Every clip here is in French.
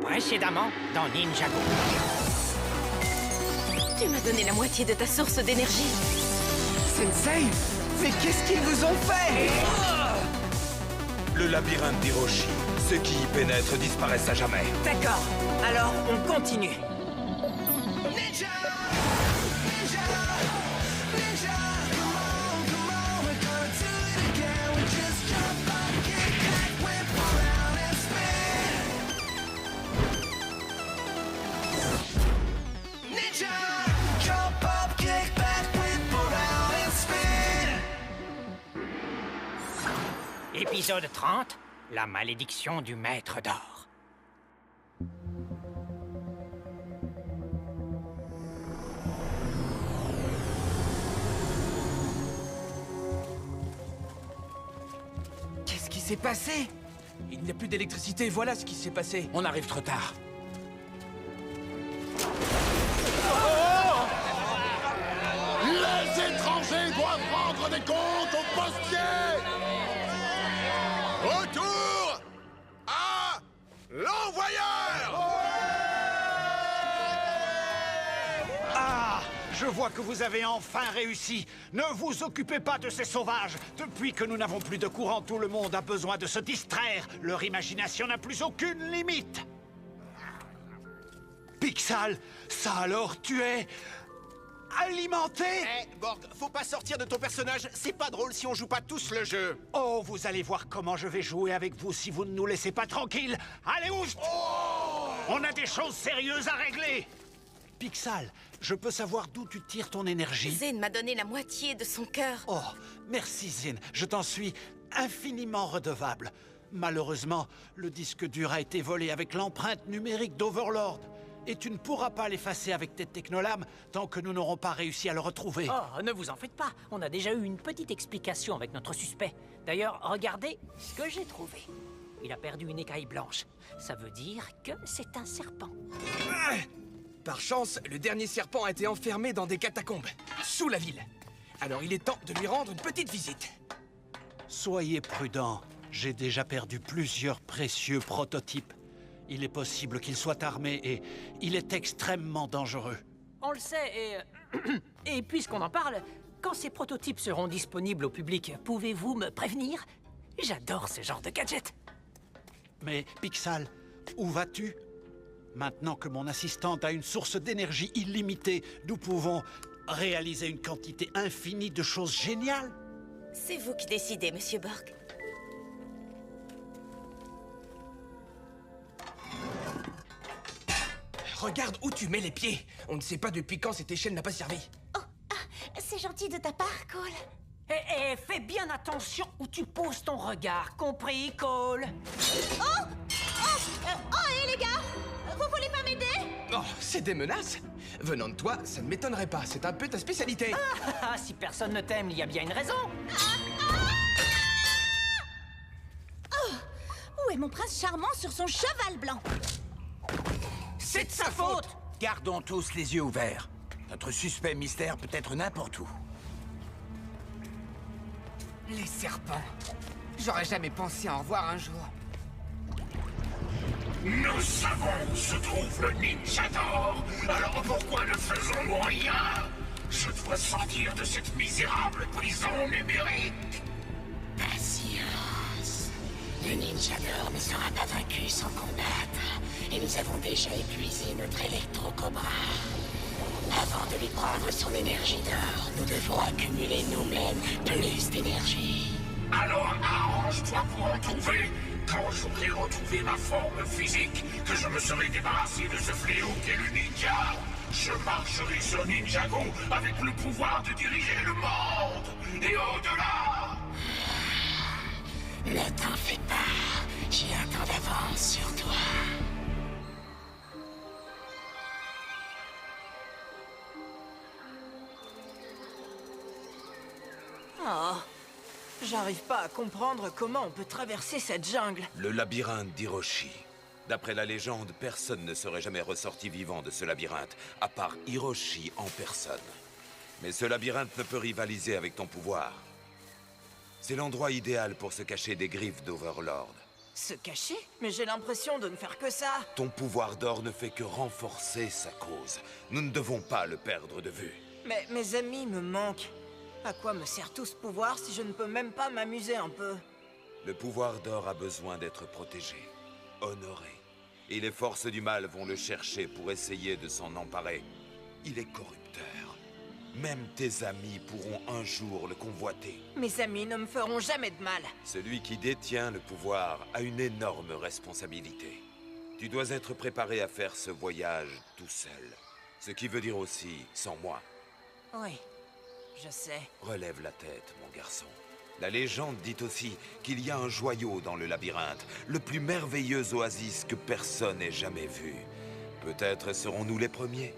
Précédemment dans Ninjago. Tu m'as donné la moitié de ta source d'énergie. Sensei, mais qu'est-ce qu'ils vous ont fait? Le labyrinthe d'Hiroshi. Ceux qui y pénètrent disparaissent à jamais. D'accord, alors on continue. Ninja! Ninja! Ninja! Come on, we're gonna do it again. We just jump up, kick back, whip around and spin. Ninja! Jump up, kick back, whip around and spin. Épisode 30, la malédiction du maître d'or. Qu'est-ce qui s'est passé? Il n'y a plus d'électricité, voilà ce qui s'est passé. On arrive trop tard. Les étrangers doivent rendre des comptes aux postiers! Retour à l'envoyeur! Ah! Je vois que vous avez enfin réussi. Ne vous occupez pas de ces sauvages. Depuis que nous n'avons plus de courant, tout le monde a besoin de se distraire. Leur imagination n'a plus aucune limite. Pixal, ça alors, tu es... alimenté? Eh, Borg, faut pas sortir de ton personnage. C'est pas drôle si on joue pas tous le jeu. Oh, vous allez voir comment je vais jouer avec vous si vous ne nous laissez pas tranquilles. Allez, oust! On a des choses sérieuses à régler. Pixal, je peux savoir d'où tu tires ton énergie? Zen m'a donné la moitié de son cœur. Oh, merci Zin, je t'en suis infiniment redevable. Malheureusement, le disque dur a été volé avec l'empreinte numérique d'Overlord. Et tu ne pourras pas l'effacer avec tes technolames tant que nous n'aurons pas réussi à le retrouver. Oh, ne vous en faites pas, on a déjà eu une petite explication avec notre suspect. D'ailleurs, regardez ce que j'ai trouvé. Il a perdu une écaille blanche. Ça veut dire que c'est un serpent. Par chance, le dernier serpent a été enfermé dans des catacombes, sous la ville. Alors il est temps de lui rendre une petite visite. Soyez prudents, j'ai déjà perdu plusieurs précieux prototypes. Il est possible qu'il soit armé et il est extrêmement dangereux. On le sait et puisqu'on en parle, quand ces prototypes seront disponibles au public, pouvez-vous me prévenir? J'adore ce genre de gadget. Mais Pixal, où vas-tu? Maintenant que mon assistante a une source d'énergie illimitée, nous pouvons réaliser une quantité infinie de choses géniales. C'est vous qui décidez, Monsieur Borg. Regarde où tu mets les pieds. On ne sait pas depuis quand cette échelle n'a pas servi. C'est gentil de ta part, Cole. Et fais bien attention où tu poses ton regard, compris, Cole? Oh, et les gars, vous voulez pas m'aider? Oh, c'est des menaces. Venant de toi, ça ne m'étonnerait pas. C'est un peu ta spécialité. Ah, si personne ne t'aime, il y a bien une raison. Où est mon prince charmant sur son cheval blanc? C'est de sa faute. Gardons tous les yeux ouverts. Notre suspect mystère peut être n'importe où. Les serpents. J'aurais jamais pensé en revoir un jour. Nous savons où se trouve le ninja d'or. Alors pourquoi ne faisons-nous rien? Je dois sortir de cette misérable prison numérique. Patience. Le ninja d'or ne sera pas vaincu sans combattre. Et nous avons déjà épuisé notre électro-cobra. Avant de lui prendre son énergie d'or, nous devons accumuler nous-mêmes plus d'énergie. Alors arrange-toi pour en trouver. Quand j'aurai retrouvé ma forme physique, que je me serai débarrassé de ce fléau qu'est le ninja, je marcherai sur Ninjago avec le pouvoir de diriger le monde. Et au-delà... Ne t'en fais pas, j'ai un temps d'avance sur toi. Oh, j'arrive pas à comprendre comment on peut traverser cette jungle. Le labyrinthe d'Hiroshi. D'après la légende, personne ne serait jamais ressorti vivant de ce labyrinthe, à part Hiroshi en personne. Mais ce labyrinthe ne peut rivaliser avec ton pouvoir. C'est l'endroit idéal pour se cacher des griffes d'Overlord. Se cacher? Mais j'ai l'impression de ne faire que ça. Ton pouvoir d'or ne fait que renforcer sa cause. Nous ne devons pas le perdre de vue. Mais mes amis me manquent. À quoi me sert tout ce pouvoir si je ne peux même pas m'amuser un peu? Le pouvoir d'or a besoin d'être protégé, honoré. Et les forces du mal vont le chercher pour essayer de s'en emparer. Il est corrupteur. Même tes amis pourront un jour le convoiter. Mes amis ne me feront jamais de mal. Celui qui détient le pouvoir a une énorme responsabilité. Tu dois être préparé à faire ce voyage tout seul. Ce qui veut dire aussi sans moi. Oui, je sais. Relève la tête, mon garçon. La légende dit aussi qu'il y a un joyau dans le labyrinthe, le plus merveilleux oasis que personne n'ait jamais vu. Peut-être serons-nous les premiers.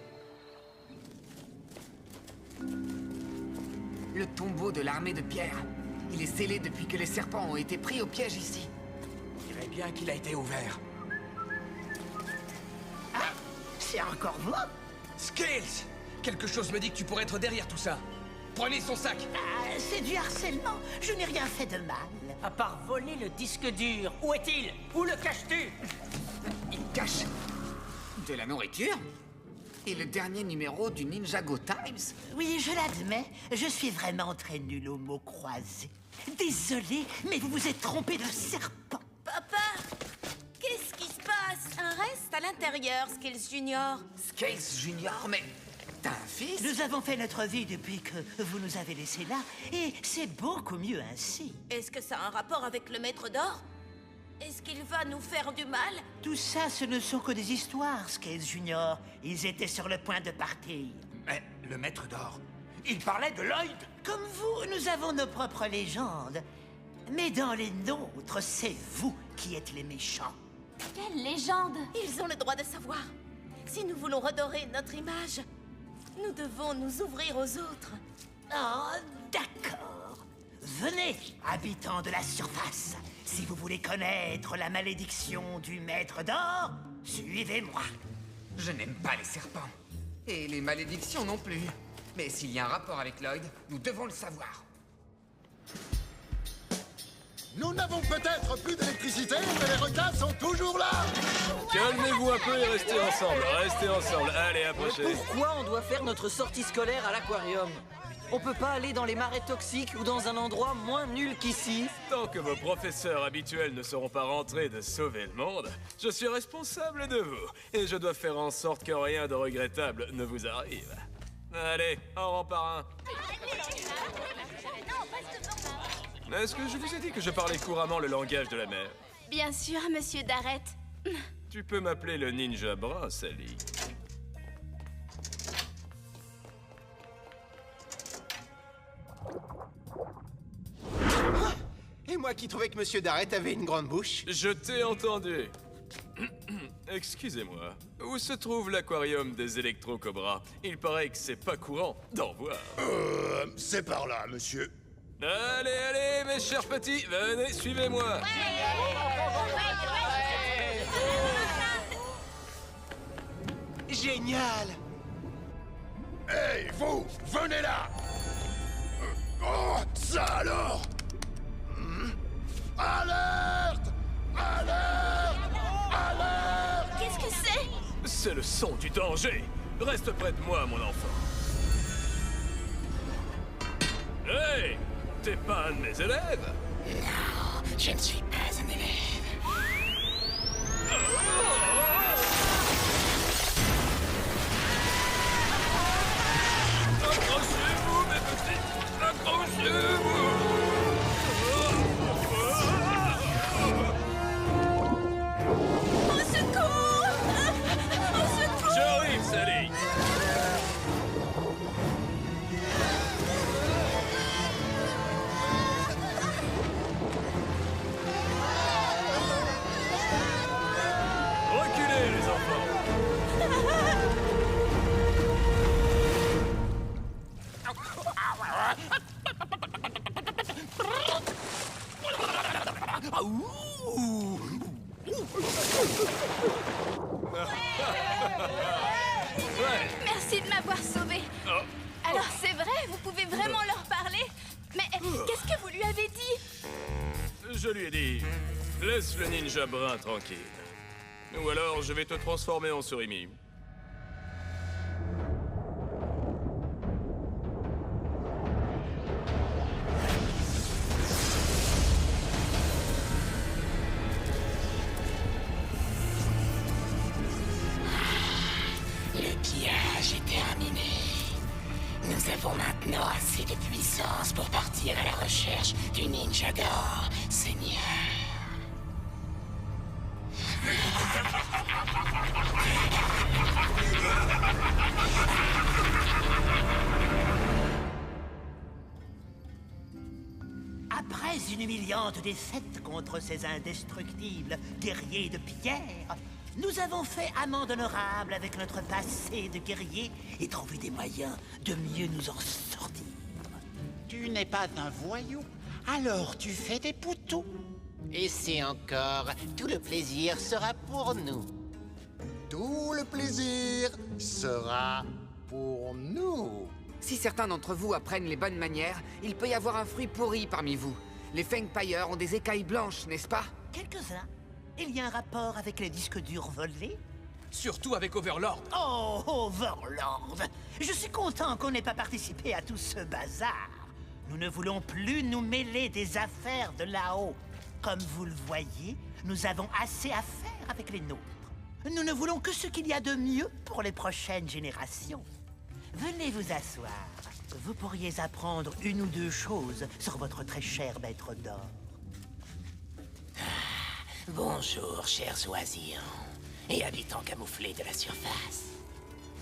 Le tombeau de l'armée de pierre. Il est scellé depuis que les serpents ont été pris au piège ici. Je dirais bien qu'il a été ouvert. Ah, c'est encore vous? Scales! Quelque chose me dit que tu pourrais être derrière tout ça. Prenez son sac! Ah, c'est du harcèlement. Je n'ai rien fait de mal. À part voler le disque dur, où est-il? Où le caches-tu? Il cache de la nourriture? Et le dernier numéro du Ninjago Times? Oui, je l'admets. Je suis vraiment très nul aux mots croisés. Désolé, mais vous vous êtes trompé de serpent. Papa! Qu'est-ce qui se passe? Un reste à l'intérieur, Skills Junior. Scales Junior, mais t'as un fils? Nous avons fait notre vie depuis que vous nous avez laissés là, et c'est beaucoup mieux ainsi. Est-ce que ça a un rapport avec le maître d'or? Est-ce qu'il va nous faire du mal? Tout ça, ce ne sont que des histoires, Scales Junior. Ils étaient sur le point de partir. Mais le maître d'or, il parlait de Lloyd! Comme vous, nous avons nos propres légendes. Mais dans les nôtres, c'est vous qui êtes les méchants. Quelle légende! Ils ont le droit de savoir. Si nous voulons redorer notre image, nous devons nous ouvrir aux autres. Oh, d'accord. Venez, habitants de la surface. Si vous voulez connaître la malédiction du maître d'or, suivez-moi. Je n'aime pas les serpents. Et les malédictions non plus. Mais s'il y a un rapport avec Lloyd, nous devons le savoir. Nous n'avons peut-être plus d'électricité, mais les requins sont toujours là. Calmez-vous un peu et restez ensemble. Restez ensemble. Allez, approchez. Pourquoi on doit faire notre sortie scolaire à l'aquarium? On peut pas aller dans les marais toxiques ou dans un endroit moins nul qu'ici? Tant que vos professeurs habituels ne seront pas rentrés de sauver le monde, je suis responsable de vous. Et je dois faire en sorte que rien de regrettable ne vous arrive. Allez, en rang par un. Est-ce que je vous ai dit que je parlais couramment le langage de la mer? Bien sûr, monsieur Darrett. Tu peux m'appeler le ninja brun, Sally. Et moi qui trouvais que Monsieur Darrett avait une grande bouche. Je t'ai entendu. Excusez-moi. Où se trouve l'aquarium des électro-cobras? Il paraît que c'est pas courant d'en voir. C'est par là, monsieur. Allez, allez, mes chers petits, venez, suivez-moi. Génial. Hey, vous, venez là. Oh, ça alors. Alerte! Alerte! Alerte! Qu'est-ce que c'est? C'est le son du danger. Reste près de moi, mon enfant. Hey! T'es pas un de mes élèves? Non, je ne suis pas un élève. Accrochez-vous, mes petits! Accrochez-vous! Au secours! Au secours! J'arrive, Sally! Reculez, les enfants! Merci de m'avoir sauvé. Alors c'est vrai, vous pouvez vraiment leur parler? Mais qu'est-ce que vous lui avez dit? Je lui ai dit... Laisse le ninja brun tranquille. Ou alors je vais te transformer en surimi. Le pillage est terminé. Nous avons maintenant assez de puissance pour partir à la recherche du ninja d'or, Seigneur. Après une humiliante défaite contre ces indestructibles guerriers de pierre, nous avons fait amende honorable avec notre passé de guerrier et trouvé des moyens de mieux nous en sortir. Tu n'es pas un voyou, alors tu fais des poutous. Et c'est encore, tout le plaisir sera pour nous. Tout le plaisir sera pour nous. Si certains d'entre vous apprennent les bonnes manières, il peut y avoir un fruit pourri parmi vous. Les Fengpire ont des écailles blanches, n'est-ce pas? Quelques-uns. Il y a un rapport avec les disques durs volés? Surtout avec Overlord. Oh, Overlord! Je suis content qu'on n'ait pas participé à tout ce bazar. Nous ne voulons plus nous mêler des affaires de là-haut. Comme vous le voyez, nous avons assez à faire avec les nôtres. Nous ne voulons que ce qu'il y a de mieux pour les prochaines générations. Venez vous asseoir. Vous pourriez apprendre une ou deux choses sur votre très cher maître d'or. Bonjour, chers oisillons et habitants camouflés de la surface.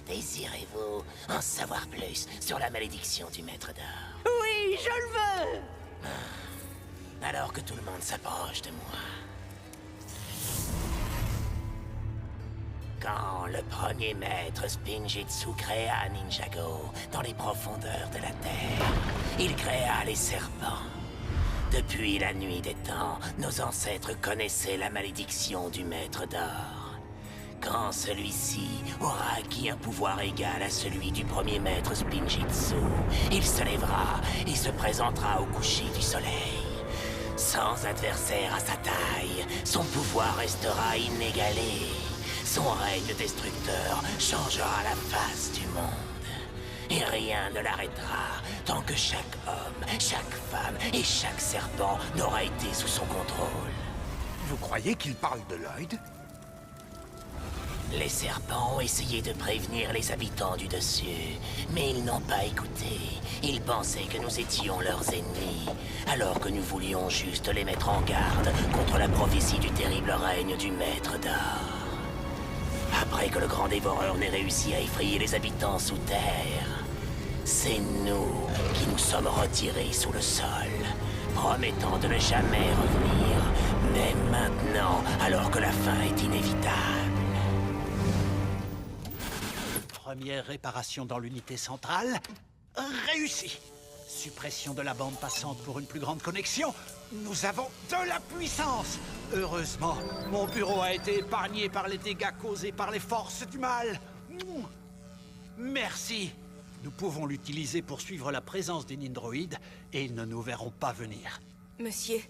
Désirez-vous en savoir plus sur la malédiction du maître d'or? Oui, je le veux! Alors que tout le monde s'approche de moi. Quand le premier maître Spinjitzu créa Ninjago dans les profondeurs de la Terre, il créa les serpents. Depuis la nuit des temps, nos ancêtres connaissaient la malédiction du maître d'or. Quand celui-ci aura acquis un pouvoir égal à celui du premier maître Spinjitzu, il se lèvera et se présentera au coucher du soleil. Sans adversaire à sa taille, son pouvoir restera inégalé. Son règne destructeur changera la face du monde. Et rien ne l'arrêtera tant que chaque homme, chaque femme et chaque serpent n'aura été sous son contrôle. Vous croyez qu'il parle de Lloyd? Les serpents ont essayé de prévenir les habitants du dessus, mais ils n'ont pas écouté. Ils pensaient que nous étions leurs ennemis, alors que nous voulions juste les mettre en garde contre la prophétie du terrible règne du maître d'or. Après que le grand dévoreur n'ait réussi à effrayer les habitants sous terre, c'est nous qui nous sommes retirés sous le sol, promettant de ne jamais revenir, même maintenant, alors que la fin est inévitable. Première réparation dans l'unité centrale, réussie. Suppression de la bande passante pour une plus grande connexion. Nous avons de la puissance. Heureusement, mon bureau a été épargné par les dégâts causés par les forces du mal. Merci. Nous pouvons l'utiliser pour suivre la présence des Nindroïdes et ils ne nous verront pas venir. Monsieur,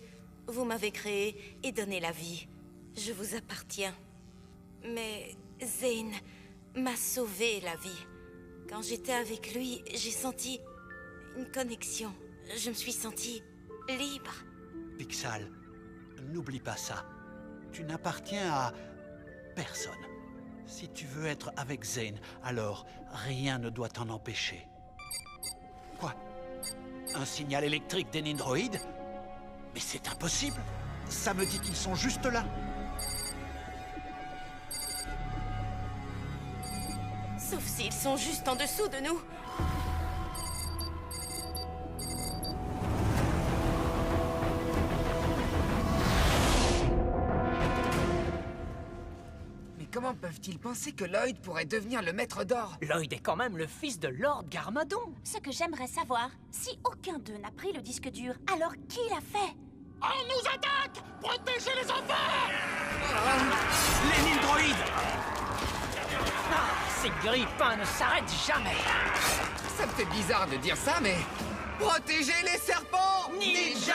vous m'avez créé et donné la vie. Je vous appartiens. Mais Zane m'a sauvé la vie. Quand j'étais avec lui, j'ai senti une connexion. Je me suis sentie libre. Pixal, n'oublie pas ça. Tu n'appartiens à personne. Si tu veux être avec Zane, alors rien ne doit t'en empêcher. Quoi? Un signal électrique des Nindroïdes? Mais c'est impossible! Ça me dit qu'ils sont juste là. Sauf s'ils sont juste en dessous de nous. Mais comment peuvent-ils penser que Lloyd pourrait devenir le maître d'or? Lloyd est quand même le fils de Lord Garmadon. Ce que j'aimerais savoir, si aucun d'eux n'a pris le disque dur, alors qui l'a fait? On nous attaque! Protégez les enfants! Les Nindroïdes! Ces grippins ne s'arrêtent jamais. Ça me fait bizarre de dire ça, mais... Protégez les serpents! Ninja!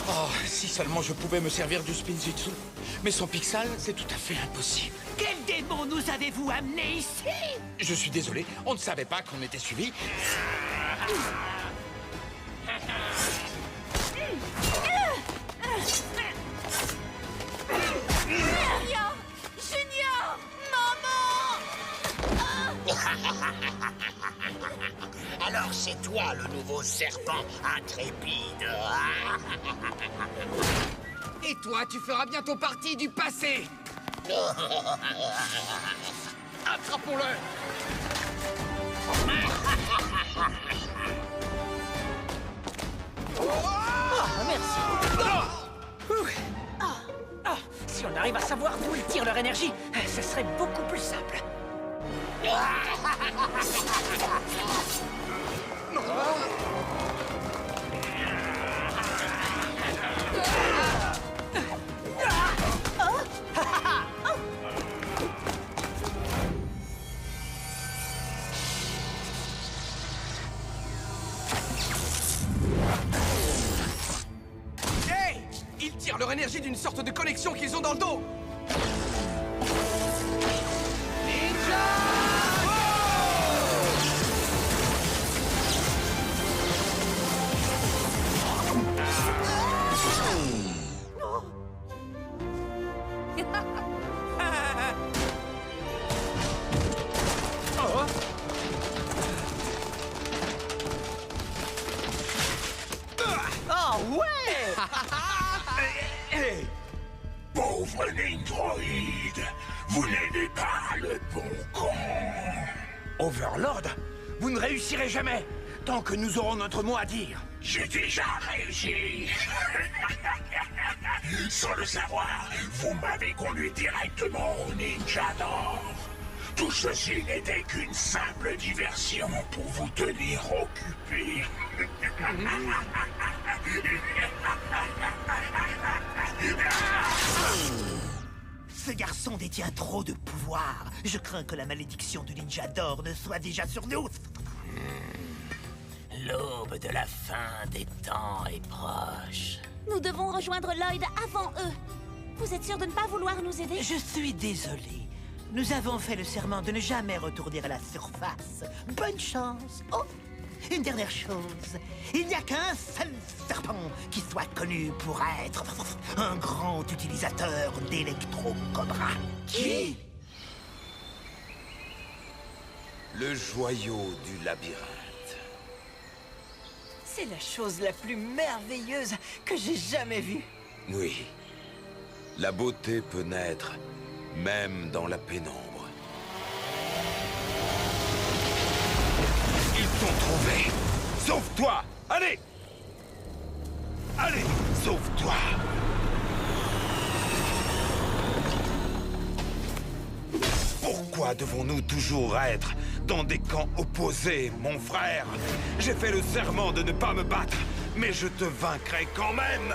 Oh, Si seulement je pouvais me servir du Spinjitzu. Mais sans Pixel, c'est tout à fait impossible. Quel démon nous avez-vous amené ici? Je suis désolé, on ne savait pas qu'on était suivi. Junior! Junior! Maman! Alors c'est toi le nouveau serpent intrépide. Et toi, tu feras bientôt partie du passé. Attrapons-le! Merci. Si on arrive à savoir d'où ils tirent leur énergie, ce serait beaucoup plus simple. Hey! Ils tirent leur énergie d'une sorte de connexion qu'ils ont dans le dos. Oh ouais! Pauvre Nindroid, vous n'aimez pas le bon camp. Overlord, vous ne réussirez jamais, tant que nous aurons notre mot à dire. J'ai déjà réussi. Sans le savoir, vous m'avez conduit directement au Ninja d'Or. Tout ceci n'était qu'une simple diversion pour vous tenir occupé. Ce garçon détient trop de pouvoir. Je crains que la malédiction du ninja d'or ne soit déjà sur nous. L'aube de la fin des temps est proche. Nous devons rejoindre Lloyd avant eux. Vous êtes sûr de ne pas vouloir nous aider? Je suis désolé. Nous avons fait le serment de ne jamais retourner à la surface. Bonne chance. Oh, une dernière chose. Il n'y a qu'un seul serpent qui soit connu pour être un grand utilisateur d'électro-cobra. Qui? Le joyau du labyrinthe. C'est la chose la plus merveilleuse que j'ai jamais vue. Oui. La beauté peut naître, même dans la pénombre. Ils t'ont trouvé. Sauve-toi! Allez! Allez, sauve-toi! Pourquoi devons-nous toujours être dans des camps opposés, mon frère? J'ai fait le serment de ne pas me battre, mais je te vaincrai quand même!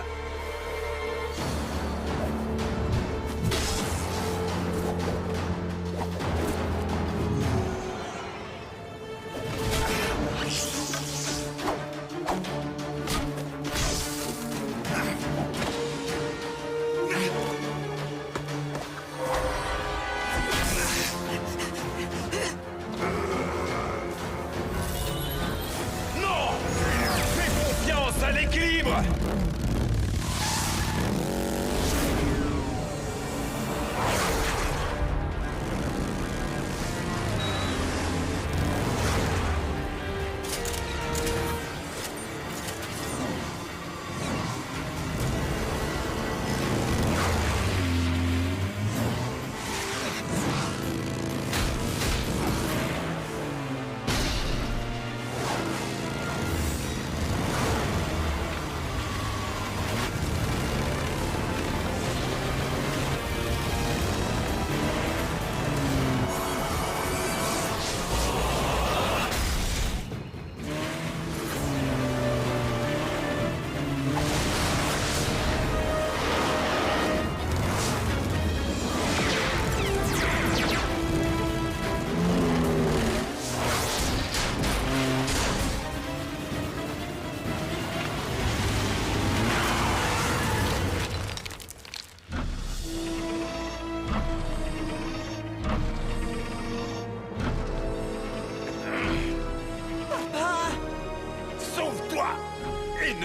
À l'équilibre!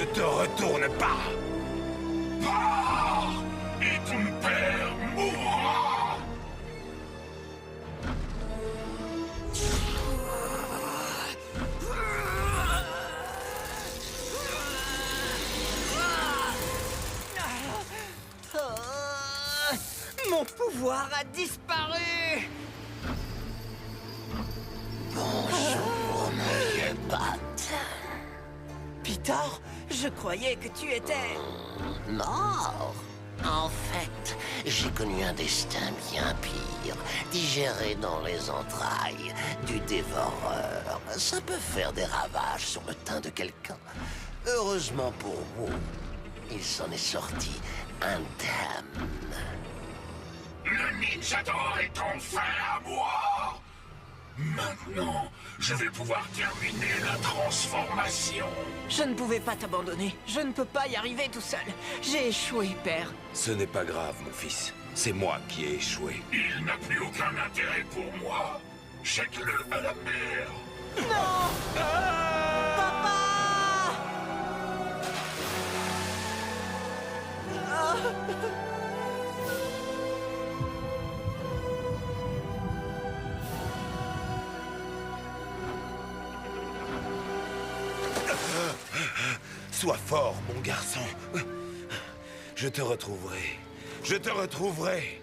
ne te retourne pas. Pars, et ton père mourra. Mon pouvoir a disparu. Bonjour, mon vieux pote. Peter, je croyais que tu étais... Mort. En fait, j'ai connu un destin bien pire, digéré dans les entrailles du dévoreur. Ça peut faire des ravages sur le teint de quelqu'un. Heureusement pour vous, il s'en est sorti indemne. Le ninja d'or est enfin à moi. Maintenant, je vais pouvoir terminer la transformation. Je ne pouvais pas t'abandonner. Je ne peux pas y arriver tout seul. J'ai échoué, père. Ce n'est pas grave, mon fils. C'est moi qui ai échoué. Il n'a plus aucun intérêt pour moi. Jette-le à la mer. Non! Papa! Sois fort, mon garçon. Je te retrouverai. Je te retrouverai.